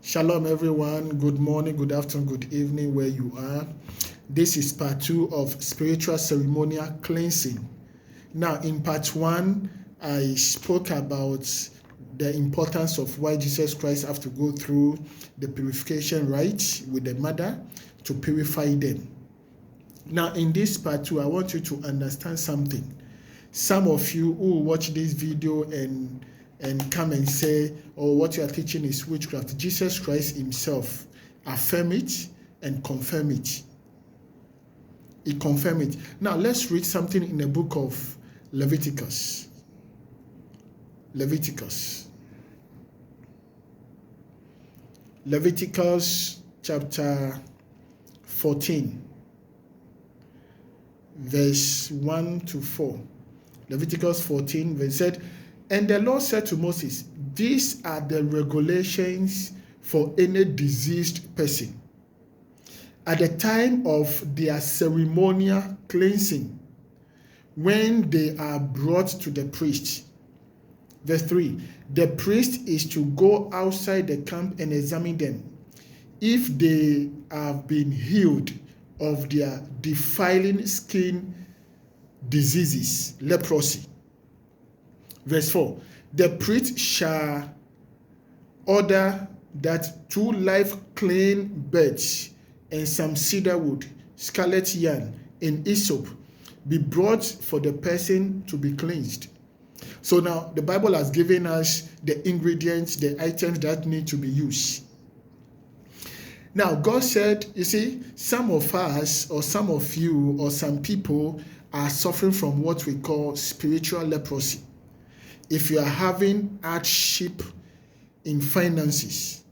Shalom, everyone. Good morning, good afternoon, good evening, where you are. This is part 2 of spiritual ceremonial cleansing. Now, in part 1, I spoke about the importance of why Jesus Christ have to go through the purification rite with the mother to purify them. Now, in this part 2, I want you to understand something. Some of you who watch this video and come and say, oh, what you are teaching is witchcraft. Jesus Christ himself affirm it and confirm it. He confirmed it. Now, let's read something in the book of Leviticus. Leviticus chapter 14, verse 1 to 4. Leviticus 14, verse said, and the Lord said to Moses, these are the regulations for any diseased person. At the time of their ceremonial cleansing, when they are brought to the priest. Verse 3, the priest is to go outside the camp and examine them. If they have been healed of their defiling skin diseases, leprosy. Verse 4, the priest shall order that 2 live clean birds and some cedar wood, scarlet yarn, and hyssop be brought for the person to be cleansed. So now the Bible has given us the ingredients, the items that need to be used. Now God said, you see, some of us or some of you or some people are suffering from what we call spiritual leprosy. If you are having hardship in finances,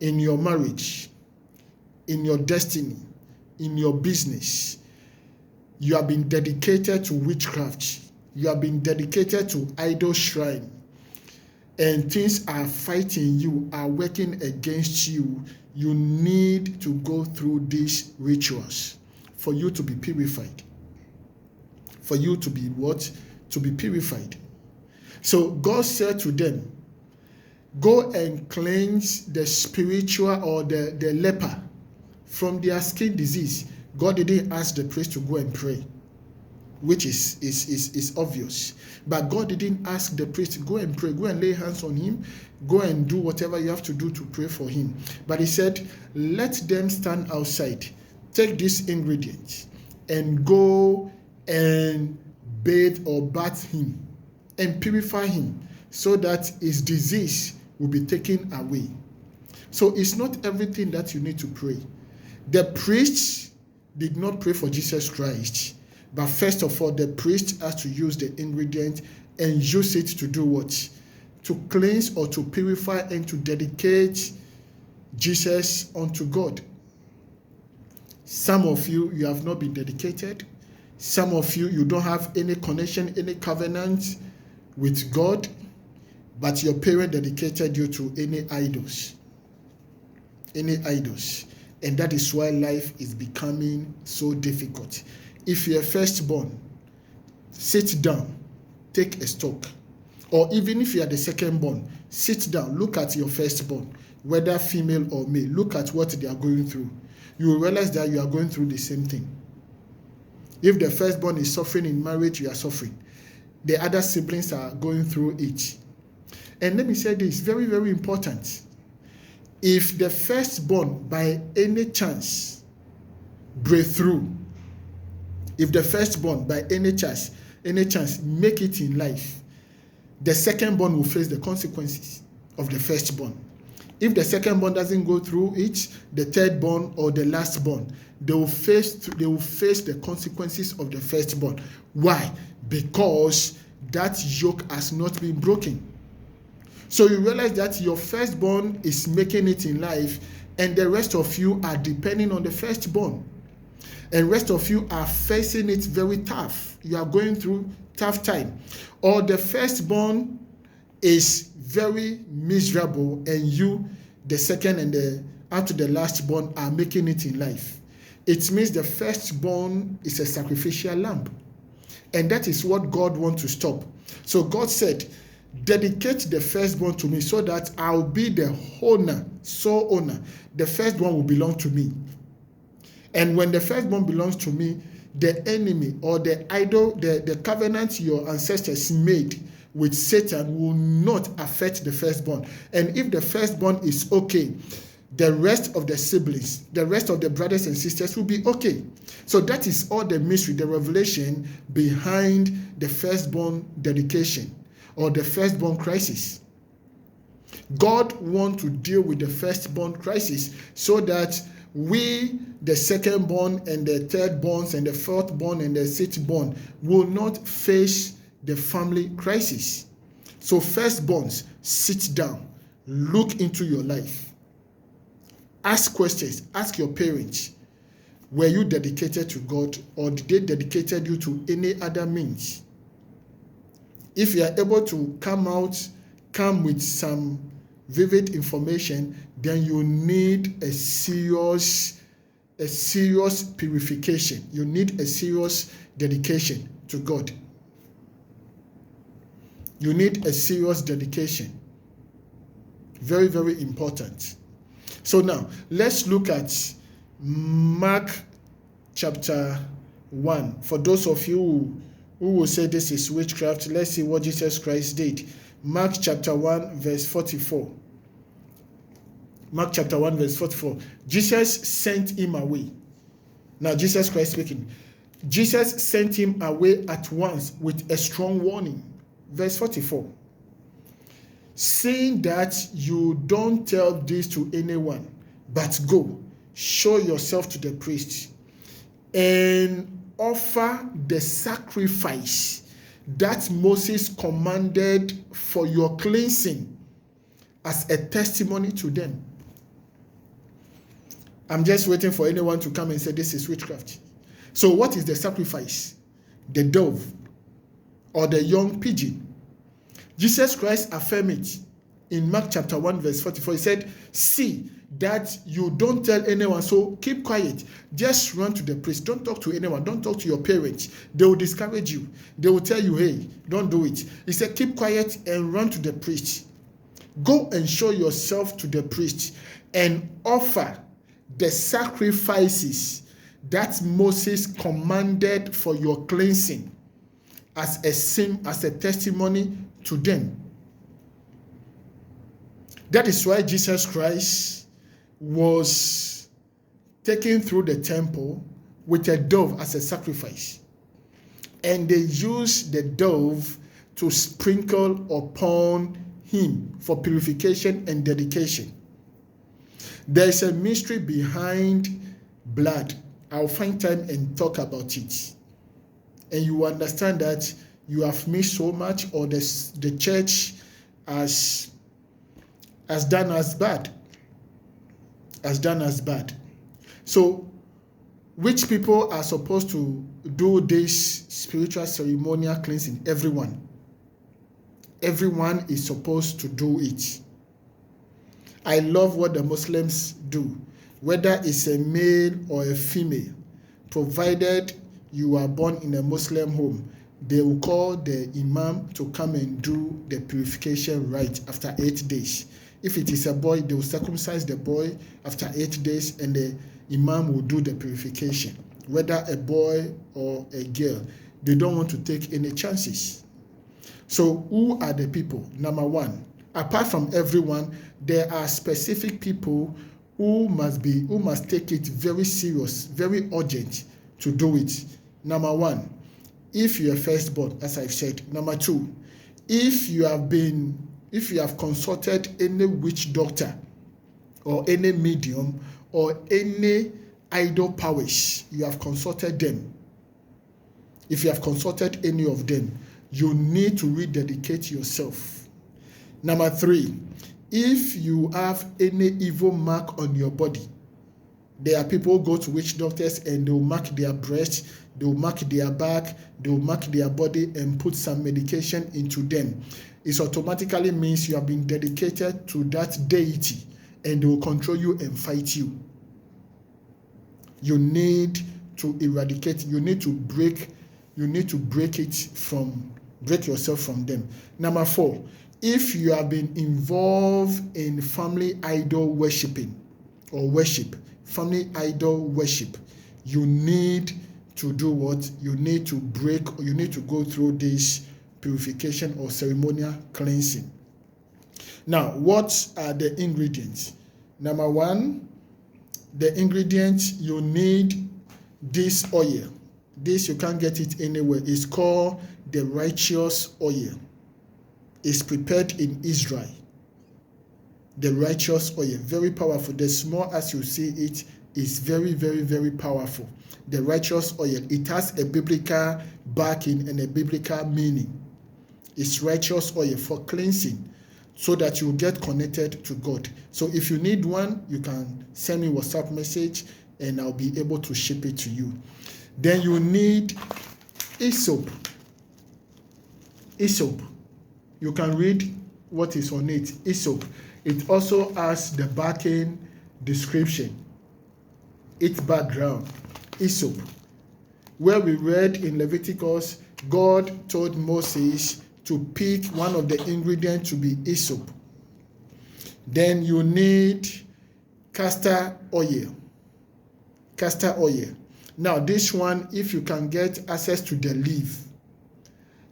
in your marriage, in your destiny, in your business, you have been dedicated to witchcraft, you have been dedicated to idol shrine, and things are fighting you, are working against you, you need to go through these rituals for you to be purified. For you to be what? To be purified. So God said to them, go and cleanse the spiritual or the leper from their skin disease. God didn't ask the priest to go and pray, which is obvious. But God didn't ask the priest to go and pray, go and lay hands on him, go and do whatever you have to do to pray for him. But he said, let them stand outside, take these ingredients, and go and bathe or bath him and purify him so that his disease will be taken away. So it's not everything that you need to pray. The priest did not pray for Jesus Christ, but first of all, the priest has to use the ingredient and use it to do what? To cleanse or to purify and to dedicate Jesus unto God. Some of you, you have not been dedicated. Some of you, you don't have any connection, any covenant with God, but your parent dedicated you to any idols. Any idols. And that is why life is becoming so difficult. If you're firstborn, sit down, take a stock. Or even if you are the secondborn, sit down, look at your firstborn, whether female or male, look at what they are going through. You will realize that you are going through the same thing. If the firstborn is suffering in marriage, you are suffering. The other siblings are going through it. And let me say this, very, very important. If the firstborn by any chance break through, if the firstborn by any chance make it in life, the secondborn will face the consequences of the firstborn. If the secondborn doesn't go through it, the thirdborn or the lastborn, they will face the consequences of the firstborn. Why? Because that yoke has not been broken. So you realize that your firstborn is making it in life, and the rest of you are depending on the firstborn. And rest of you are facing it very tough. You are going through tough time. Or the firstborn is very miserable, and you, the second and the up to the lastborn, are making it in life. It means the firstborn is a sacrificial lamb. And that is what God wants to stop. So God said, dedicate the firstborn to me so that I'll be the owner, sole owner. The firstborn will belong to me. And when the firstborn belongs to me, the enemy or the idol, the covenant your ancestors made with Satan will not affect the firstborn. And if the firstborn is okay, the rest of the siblings, the rest of the brothers and sisters will be okay. So that is all the mystery, the revelation behind the firstborn dedication or the firstborn crisis. God wants to deal with the firstborn crisis so that we, the secondborn and the thirdborns and the fourthborn and the sixthborn, will not face the family crisis. So firstborns, sit down, look into your life. Ask questions. Ask your parents, were you dedicated to God or did they dedicated you to any other means? If you are able to come with some vivid information, then you need a serious purification. You need a serious dedication to God. You need a serious dedication. Very, very important. So now, let's look at Mark chapter 1. For those of you who will say this is witchcraft, let's see what Jesus Christ did. Mark chapter 1, verse 44. Mark chapter 1, verse 44. Jesus sent him away. Now, Jesus Christ speaking. Jesus sent him away at once with a strong warning. Verse 44. Saying that you don't tell this to anyone, but go, show yourself to the priest, and offer the sacrifice that Moses commanded for your cleansing as a testimony to them. I'm just waiting for anyone to come and say this is witchcraft. So what is the sacrifice? The dove or the young pigeon. Jesus Christ affirmed it in Mark chapter 1 verse 44. He said, see that you don't tell anyone, so keep quiet. Just run to the priest. Don't talk to anyone. Don't talk to your parents. They will discourage you. They will tell you, hey, don't do it. He said, keep quiet and run to the priest. Go and show yourself to the priest and offer the sacrifices that Moses commanded for your cleansing as a testimony to them. That is why Jesus Christ was taken through the temple with a dove as a sacrifice. And they used the dove to sprinkle upon him for purification and dedication. There is a mystery behind blood. I'll find time and talk about it. And you understand that you have missed so much, or the church has done as bad. So, which people are supposed to do this spiritual ceremonial cleansing? Everyone. Everyone is supposed to do it. I love what the Muslims do, whether it's a male or a female, provided you are born in a Muslim home. They will call the imam to come and do the purification rite after 8 days. If it is a boy, they will circumcise the boy after 8 days, and the imam will do the purification. Whether a boy or a girl, they don't want to take any chances. So who are the people? Number one, apart from everyone, there are specific people who must take it very serious, very urgent to do it. Number one, if you are firstborn, as I've said. Number two, if you have consulted any witch doctor or any medium or any idol powers, you have consulted them. If you have consulted any of them, you need to rededicate yourself. Number three, if you have any evil mark on your body, there are people who go to witch doctors and they'll mark their breast, they'll mark their back, they'll mark their body and put some medication into them. It automatically means you have been dedicated to that deity and they will control you and fight you. You need to eradicate, you need to break it from Break yourself from them. Number 4, if you have been involved in family idol worshiping or worship, family idol worship, you need to do what? You need to break, or you need to go through this purification or ceremonial cleansing. Now, what are the ingredients? Number 1, the ingredients you need, this oil. This you can't get it anywhere. It's called the righteous oil. It's prepared in Israel. The righteous oil, very powerful. The small as you see it is very, very, very powerful. The righteous oil, it has a biblical backing and a biblical meaning. It's righteous oil for cleansing, so that you get connected to God. So if you need one, you can send me a WhatsApp message and I'll be able to ship it to you. Then you need hyssop. Hyssop. You can read what is on it. Hyssop. It also has the backing description, its background. Hyssop. Where we read in Leviticus, God told Moses to pick one of the ingredients to be hyssop. Then you need castor oil. Castor oil. Now this one, if you can get access to the leaf,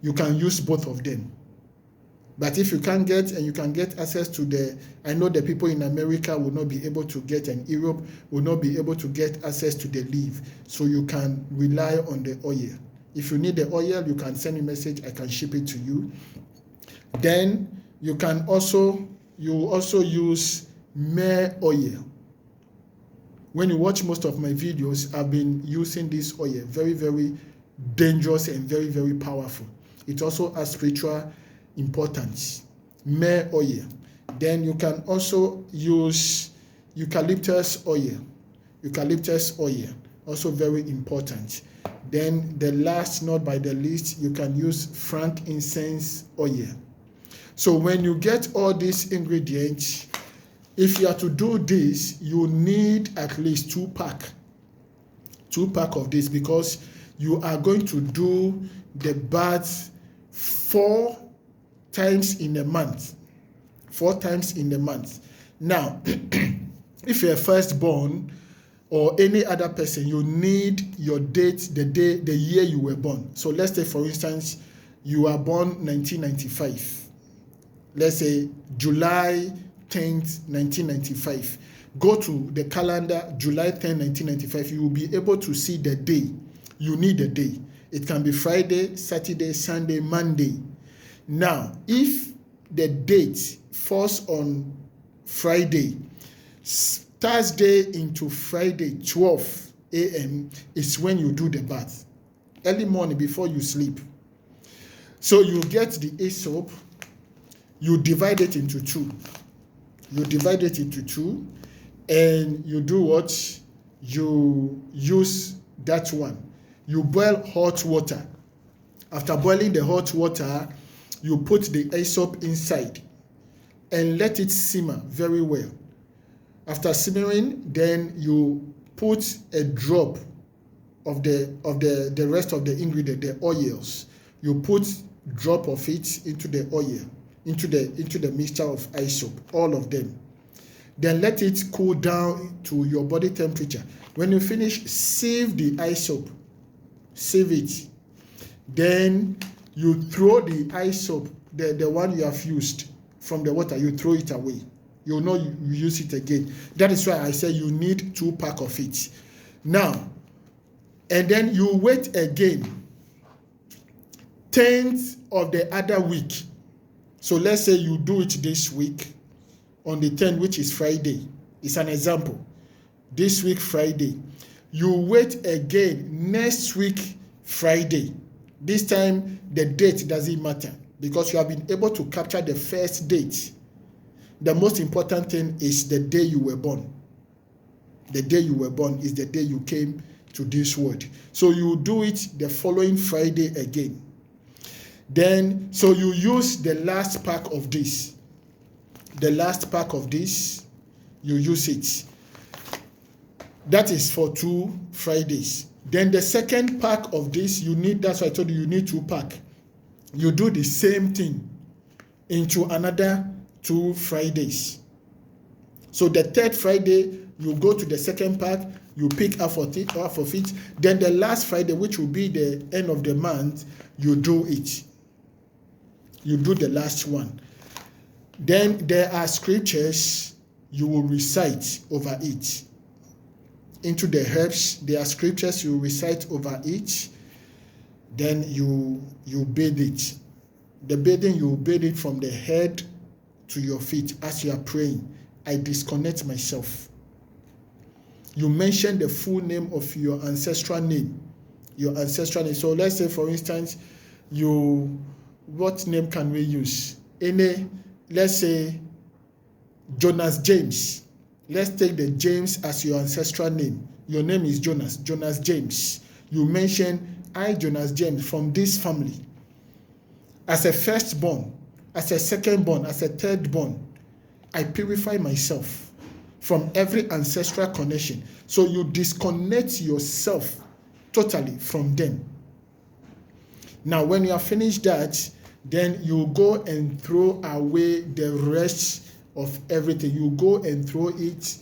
you can use both of them. But if you can't get, and you can get access to the, I know the people in America will not be able to get, and Europe will not be able to get access to the leaf. So you can rely on the oil. If you need the oil, you can send me a message, I can ship it to you. Then you also use myrrh oil. When you watch most of my videos, I've been using this oil. Very, very dangerous and very, very powerful. It also has spiritual importance. Myrrh oil. Then you can also use eucalyptus oil. Eucalyptus oil, also very important. Then the last, not by the least, you can use frankincense oil. So when you get all these ingredients, if you are to do this, you need at least 2 pack of this, because you are going to do the bath 4 times in a month. 4 times in a month. Now, if you're a firstborn or any other person, you need your date, the year you were born. So let's say, for instance, you are born 1995. Let's say July 10th, 1995. Go to the calendar, July 10, 1995. You will be able to see the day. You need a day. It can be Friday, Saturday, Sunday, Monday. Now, if the date falls on Friday, Thursday into Friday, 12 a.m. is when you do the bath. Early morning before you sleep. So you get the hyssop, you divide it into 2. You divide it into 2, and you do what? You use that one. You boil hot water. After boiling the hot water, you put the hyssop inside and let it simmer very well. After simmering, then you put a drop of the rest of the ingredient, the oils. You put drop of it into the oil, into the mixture of hyssop, all of them. Then let it cool down to your body temperature. When you finish, sieve the hyssop. Sieve it. Then you throw the hyssop, the one you have used from the water, you throw it away. You will not use it again. That is why I say you need 2 pack of it. Now, and then you wait again, 10th of the other week. So let's say you do it this week on the 10th, which is Friday. It's an example. This week, Friday. You wait again next week, Friday. This time, the date doesn't matter, because you have been able to capture the first date. The most important thing is the day you were born. The day you were born is the day you came to this world. So you do it the following Friday again. Then, so you use the last pack of this. The last pack of this, you use it. That is for 2 Fridays. Then the second pack of this, you need, that's why I told you, you need 2 pack. You do the same thing into another 2 Fridays. So the third Friday, you go to the second part, you pick half of it. Then the last Friday, which will be the end of the month, you do it. You do the last one. Then there are scriptures you will recite over it. Into the herbs, there are scriptures you recite over it. Then you bathe it. The bathing, you bathe it from the head to your feet as you are praying. I disconnect myself. You mention the full name of your ancestral name. Your ancestral name. So let's say, for instance, what name can we use? Let's say Jonas James. Let's take the James as your ancestral name. Your name is Jonas James. You mention, I, Jonas James, from this family. As a firstborn, as a secondborn, as a thirdborn, I purify myself from every ancestral connection. So you disconnect yourself totally from them. Now, when you have finished that, then you go and throw away the rest of everything. You go and throw it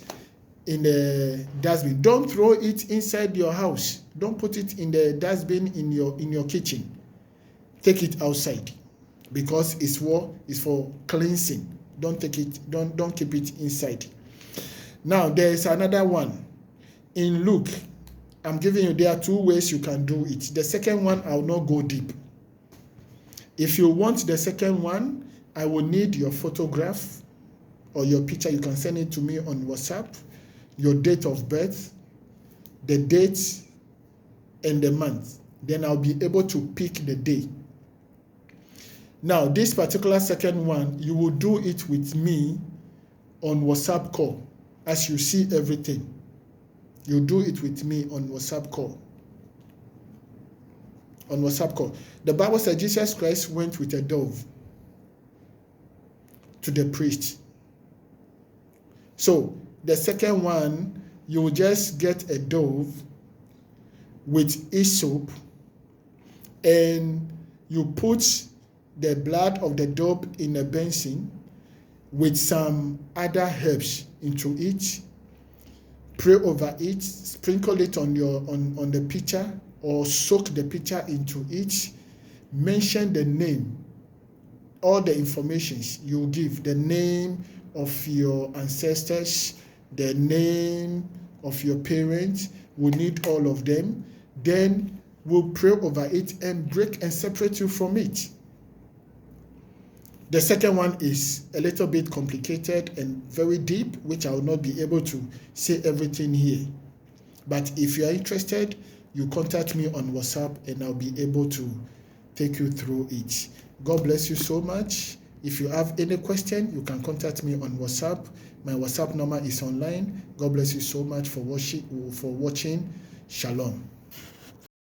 in the dustbin. Don't throw it inside your house. Don't put it in the dustbin in your kitchen. Take it outside, because it's for cleansing. Don't take it. Don't keep it inside. Now there is another one in Luke. I'm giving you, there are 2 ways you can do it. The second one, I will not go deep. If you want the second one, I will need your photograph or your picture. You can send it to me on WhatsApp, your date of birth, the date and the month. Then I'll be able to pick the day. Now, this particular second one, you will do it with me on WhatsApp call. As you see everything, you do it with me on WhatsApp call. On WhatsApp call. The Bible says Jesus Christ went with a dove to the priest. So the second one, you will just get a dove with hyssop, and you put the blood of the dove in a basin with some other herbs into it. Pray over it, sprinkle it on the pitcher, or soak the pitcher into it. Mention the name, all the information you give, the name of your ancestors, the name of your parents. We need all of them. Then we'll pray over it and break and separate you from it. The second one is a little bit complicated and very deep, which I will not be able to say everything here. But if you are interested, you contact me on WhatsApp and I'll be able to take you through it. God bless you so much. If you have any question, you can contact me on WhatsApp. My WhatsApp number is online. God bless you so much for watching. Shalom.